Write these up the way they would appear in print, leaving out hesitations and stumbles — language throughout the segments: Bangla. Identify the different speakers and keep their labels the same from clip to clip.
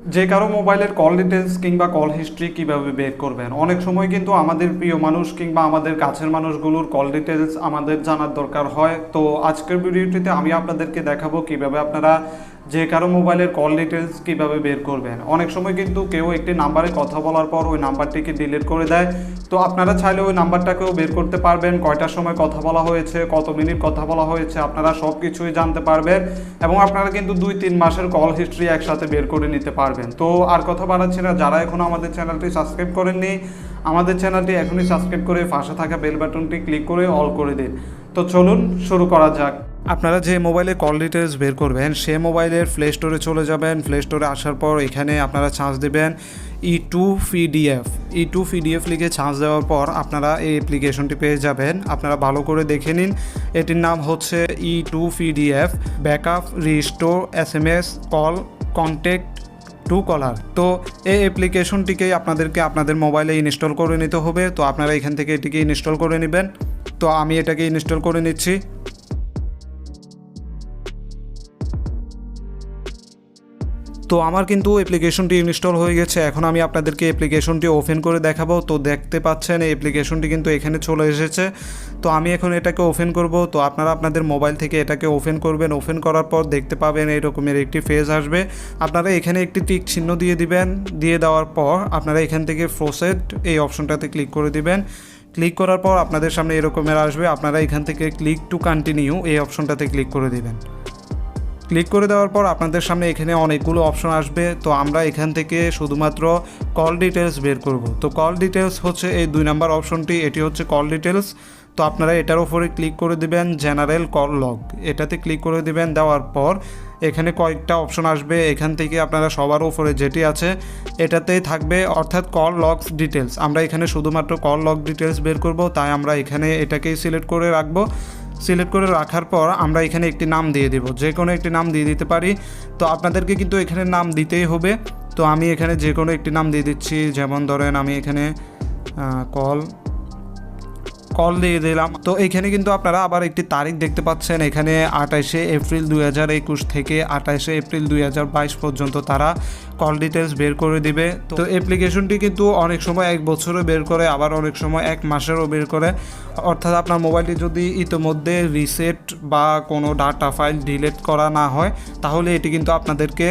Speaker 1: যে কারো মোবাইলের কল ডিটেলস কিংবা কল হিস্ট্রি কিভাবে বের করবেন। অনেক সময় কিন্তু আমাদের প্রিয় মানুষ কিংবা আমাদের কাছের মানুষগুলোর কল ডিটেলস আমাদের জানার দরকার হয়। তো আজকের ভিডিওটিতে আমি আপনাদেরকে দেখাবো কিভাবে আপনারা যে কারো মোবাইলের কল ডিটেলস কিভাবে বের করবেন। অনেক সময় কিন্তু কেউ একটি নাম্বারে কথা বলার পর ওই নাম্বারটিকে ডিলিট করে দেয়। তো আপনারা চাইলে ওই নাম্বারটাকেও বের করতে পারবেন, কয়টার সময় কথা বলা হয়েছে, কত মিনিট কথা বলা হয়েছে, আপনারা সব কিছুই জানতে পারবেন এবং আপনারা কিন্তু 2-3 মাসের কল হিস্ট্রি একসাথে বের করে নিতে পারবেন। তো আর কথা বাড়াচ্ছি না, যারা এখনও আমাদের চ্যানেলটি সাবস্ক্রাইব করেননি আমাদের চ্যানেলটি এখনই সাবস্ক্রাইব করে পাশে থাকা বেল বাটনটি ক্লিক করে অল করে দিন। তো চলুন শুরু করা যাক। আপনারা যে মোবাইলে কল ডিটেলস বের করবেন সে মোবাইলের প্লে স্টোরে চলে যাবেন। প্লে স্টোরে আসার পর এখানে আপনারা চার্জ দেবেন E2PDF লিখে চার্জ দেওয়ার পর আপনারা এই অ্যাপ্লিকেশনটি পেয়ে যাবেন। আপনারা ভালো করে দেখে নিন, এটির নাম হচ্ছে E2PDF backup restore SMS call contact to caller. তো এই অ্যাপ্লিকেশনটিকেই আপনাদেরকে আপনাদের মোবাইলে ইনস্টল করে নিতে হবে। তো আপনারা এখান থেকে এটিকে ইনস্টল করে নেবেন। তো আমি এটাকে ইনস্টল করে নিচ্ছি। তো আমার কিন্তু অ্যাপ্লিকেশনটি ইনস্টল হয়ে গেছে। এখন আমি আপনাদেরকে অ্যাপ্লিকেশনটি ওপেন করে দেখাবো। তো দেখতে পাচ্ছেন এই অ্যাপ্লিকেশনটি কিন্তু এখানে চলে এসেছে। তো আমি এখন এটাকে ওপেন করব। তো আপনারা আপনাদের মোবাইল থেকে এটাকে ওপেন করবেন। ওপেন করার পর দেখতে পাবেন এরকমের একটি পেজ আসবে। আপনারা এখানে একটি টিক চিহ্ন দিয়ে দিবেন। দিয়ে দেওয়ার পর আপনারা এখান থেকে প্রসেড এই অপশনটাতে ক্লিক করে দিবেন। ক্লিক করার পর আপনাদের সামনে এরকমের আসবে। আপনারা এখান থেকে ক্লিক টু কন্টিনিউ এই অপশনটাতে ক্লিক করে দিবেন। ক্লিক করে দেওয়ার পর আপনাদের সামনে এখানে অনেকগুলো অপশন আসবে। তো আমরা এখান থেকে শুধুমাত্র কল ডিটেলস বের করব। তো কল ডিটেলস হচ্ছে এই 2 নাম্বার অপশনটি, এটি হচ্ছে কল ডিটেলস। তো আপনারা এটার উপরে ক্লিক করে দিবেন, জেনারেল কল লগ এটাতে ক্লিক করে দিবেন। দেওয়ার পর এখানে কয়েকটা অপশন আসবে। এখান থেকে আপনারা সবার উপরে যেটি আছে এটাতেই থাকবে, অর্থাৎ কল লগস ডিটেলস। আমরা এখানে শুধুমাত্র কল লগ ডিটেলস বের করব, তাই আমরা এখানে এটাকেই সিলেক্ট করে রাখবো। সিলেক্ট করে রাখার পর আমরা এখানে একটি নাম দিয়ে দেব, যে কোনো একটি নাম দিয়ে দিতে পারি। তো আপনাদেরকে কিন্তু এখানে নাম দিতেই হবে। তো আমি এখানে যে কোনো একটি নাম দিয়ে দিচ্ছি, যেমন ধরেন আমি এখানে কল দিয়ে দিলাম। তো এখানে কিন্তু আপনারা আবার একটি তারিখ দেখতে পাচ্ছেন। এখানে 28শে এপ্রিল 2021 থেকে 28শে এপ্রিল 2022 পর্যন্ত তারা কল ডিটেলস বের করে দিবে। তো অ্যাপ্লিকেশনটি কিন্তু অনেক সময় 1 বছরও বের করে, আবার অনেক সময় 1 মাসেরও বের করে। অর্থাৎ আপনার মোবাইলটি যদি ইতিমধ্যে রিসেট বা কোনো ডাটা ফাইল ডিলিট করা না হয় তাহলে এটি কিন্তু আপনাদেরকে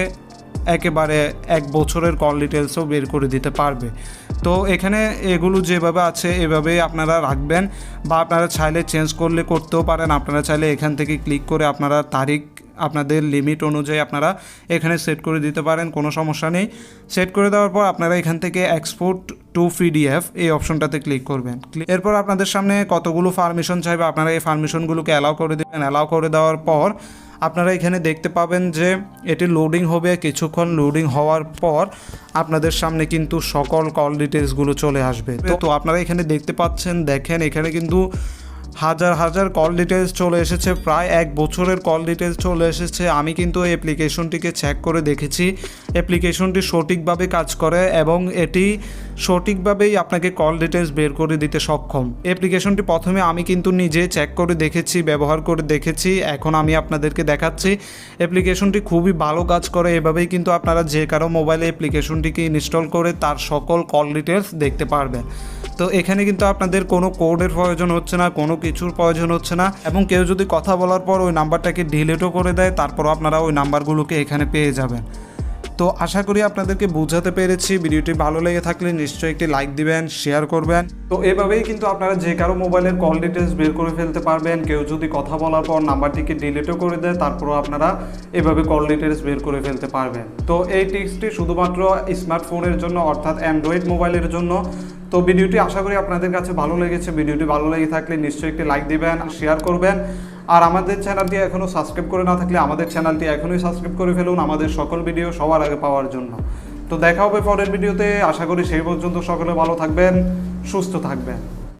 Speaker 1: একেবারে 1 বছরের কল ডিটেলসও বের করে দিতে পারবে। তো এখানে এগুলো যেভাবে আছে এভাবেই আপনারা রাখবেন, বা আপনারা চাইলে চেঞ্জ করলে করতেও পারেন। আপনারা চাইলে এখান থেকে ক্লিক করে আপনারা তারিখ আপনাদের লিমিট অনুযায়ী আপনারা এখানে সেট করে দিতে পারেন, কোনো সমস্যা নেই। সেট করে দেওয়ার পর আপনারা এখান থেকে এক্সপোর্ট টু PDF এই অপশনটাতে ক্লিক করবেন। এরপর আপনাদের সামনে কতগুলো পারমিশন চাইবে, আপনারা এই পারমিশনগুলোকে অ্যালাউ করে দেবেন। অ্যালাউ করে দেওয়ার পর আপনারা এখানে দেখতে পাবেন যে এটি লোডিং হবে। কিছুক্ষণ লোডিং হওয়ার পর আপনাদের সামনে কিন্তু সকল কল ডিটেলসগুলো চলে আসবে। তো আপনারা এখানে দেখতে পাচ্ছেন, দেখেন এখানে কিন্তু হাজার হাজার কল ডিটেলস চলে এসেছে, প্রায় 1 বছরের কল ডিটেলস চলে এসেছে। আমি কিন্তু এই অ্যাপ্লিকেশনটিকে চেক করে দেখেছি, অ্যাপ্লিকেশনটি সঠিকভাবে কাজ করে এবং এটি সঠিকভাবেই আপনাকে কল ডিটেলস বের করে দিতে সক্ষম। অ্যাপ্লিকেশনটি প্রথমে আমি কিন্তু নিজে চেক করে দেখেছি, ব্যবহার করে দেখেছি, এখন আমি আপনাদেরকে দেখাচ্ছি। অ্যাপ্লিকেশনটি খুবই ভালো কাজ করে। এভাবেই কিন্তু আপনারা যে কারো মোবাইলে অ্যাপ্লিকেশনটিকে ইনস্টল করে তার সকল কল ডিটেলস দেখতে পারবেন। তো এখানে কিন্তু আপনাদের কোনো কোডের প্রয়োজন হচ্ছে না, কোনো কিছুর প্রয়োজন হচ্ছে না। এবং কেউ যদি কথা বলার পর ওই নাম্বারটাকে ডিলিটও করে দেয় তারপরও আপনারা ওই নাম্বারগুলোকে এখানে পেয়ে যাবেন। তো আশা করি আপনাদেরকে বোঝাতে পেরেছি। ভিডিওটি ভালো লেগে থাকলে নিশ্চয়ই একটি লাইক দিবেন, শেয়ার করবেন। তো এভাবেই কিন্তু আপনারা যে কারো মোবাইলের কল ডিটেলস বের করে ফেলতে পারবেন। কেউ যদি কথা বলার পর নাম্বারটিকে ডিলিটও করে দেয় তারপরও আপনারা এভাবে কল ডিটেলস বের করে ফেলতে পারবেন। তো এই টিপসটি শুধুমাত্র স্মার্টফোনের জন্য, অর্থাৎ অ্যান্ড্রয়েড মোবাইলের জন্য। তো ভিডিওটি আশা করি আপনাদের কাছে ভালো লেগেছে। ভিডিওটি ভালো লেগে থাকলে নিশ্চয়ই একটি লাইক দিবেন, শেয়ার করবেন। আর আমাদের চ্যানেলটি এখনও সাবস্ক্রাইব করে না থাকলে আমাদের চ্যানেলটি এখনই সাবস্ক্রাইব করে ফেলুন আমাদের সকল ভিডিও সবার আগে পাওয়ার জন্য। তো দেখা হবে পরের ভিডিওতে। আশা করি সেই পর্যন্ত সকলে ভালো থাকবেন, সুস্থ থাকবেন।